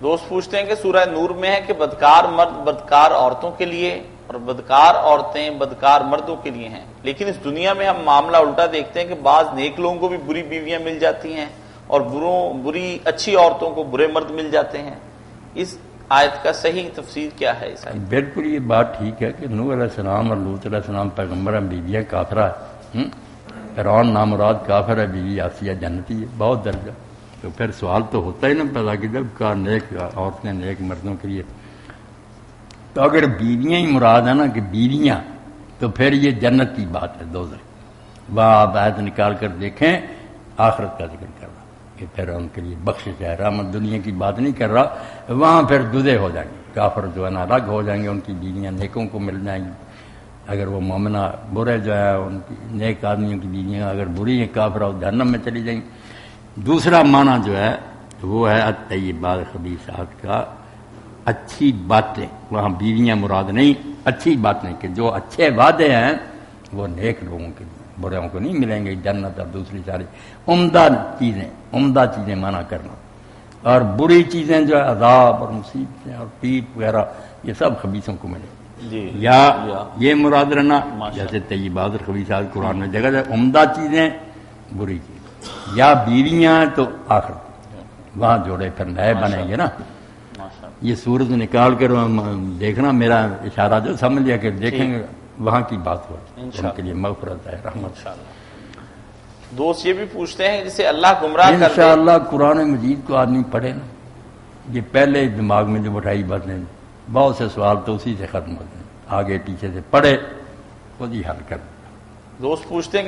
دوست پوچھتے ہیں کہ سورہ نور میں ہے کہ بدکار مرد بدکار عورتوں کے لیے اور بدکار عورتیں بدکار مردوں کے لیے ہیں، لیکن اس دنیا میں ہم معاملہ الٹا دیکھتے ہیں کہ بعض نیک لوگوں کو بھی بری بیویاں مل جاتی ہیں اور بری اچھی عورتوں کو برے مرد مل جاتے ہیں۔ اس آیت کا صحیح تفسیر کیا ہے؟ اس آیت بالکل یہ بات ٹھیک ہے کہ نوح علیہ السلام اور لوط علیہ السلام پیغمبر ہیں، بیویاں کافرہ ہے، فرعون نامراد کافر ہے، بیوی آسیہ جنتی ہے، بہت درجہ۔ تو پھر سوال تو ہوتا ہی نا پیدا کہ جب کا نیک عورتیں نیک مردوں کے لیے، تو اگر بیویاں ہی مراد ہے نا کہ بیویاں، تو پھر یہ جنت کی بات ہے، دوزخ۔ وہاں آپ آیت نکال کر دیکھیں، آخرت کا ذکر کر رہا کہ پھر ان کے لیے بخشش ہے، رحمت، دنیا کی بات نہیں کر رہا۔ وہاں پھر جدے ہو جائیں گے، کافر جو ہے نا الگ ہو جائیں گے، ان کی بیویاں نیکوں کو مل جائیں گی۔ اگر وہ مومنہ برے جو ہے ان کی نیک آدمیوں کی بیویاں اگر بری ہیں کافر اور جہنم میں چلی جائیں گی۔ دوسرا معنی جو ہے وہ ہے الطیبات خبیثات کا، اچھی باتیں، وہاں بیویاں مراد نہیں، اچھی باتیں کہ جو اچھے وعدے ہیں وہ نیک لوگوں کے لیے، بروں کو نہیں ملیں گے جنت اور دوسری ساری عمدہ چیزیں منع کرنا، اور بری چیزیں جو ہے عذاب اور مصیبتیں اور پیٹ وغیرہ یہ سب خبیثوں کو ملے جی یا یہ مراد رہنا جیسے طیبات اور خبیثات قرآن میں جگہ جگہ عمدہ چیزیں بری چیزیں، یا بیویاں تو آخر وہاں جوڑے پھر نئے بنیں گے نا۔ یہ سورج نکال کر دیکھنا، میرا اشارہ جو سمجھ لیا کہ دیکھیں گے وہاں کی بات ہو، ان کے لیے مغفرت ہے، رحمت۔ دوست یہ بھی پوچھتے ہیں جسے اللہ گمراہ کر دے، انشاءاللہ قرآن مجید کو آدمی پڑھے نا، یہ پہلے دماغ میں جو بٹھائی باتیں بہت سے سوال تو اسی سے ختم ہوتے ہیں، آگے پیچھے سے پڑھے خود ہی حل کر۔ دوست پوچھتے ہیں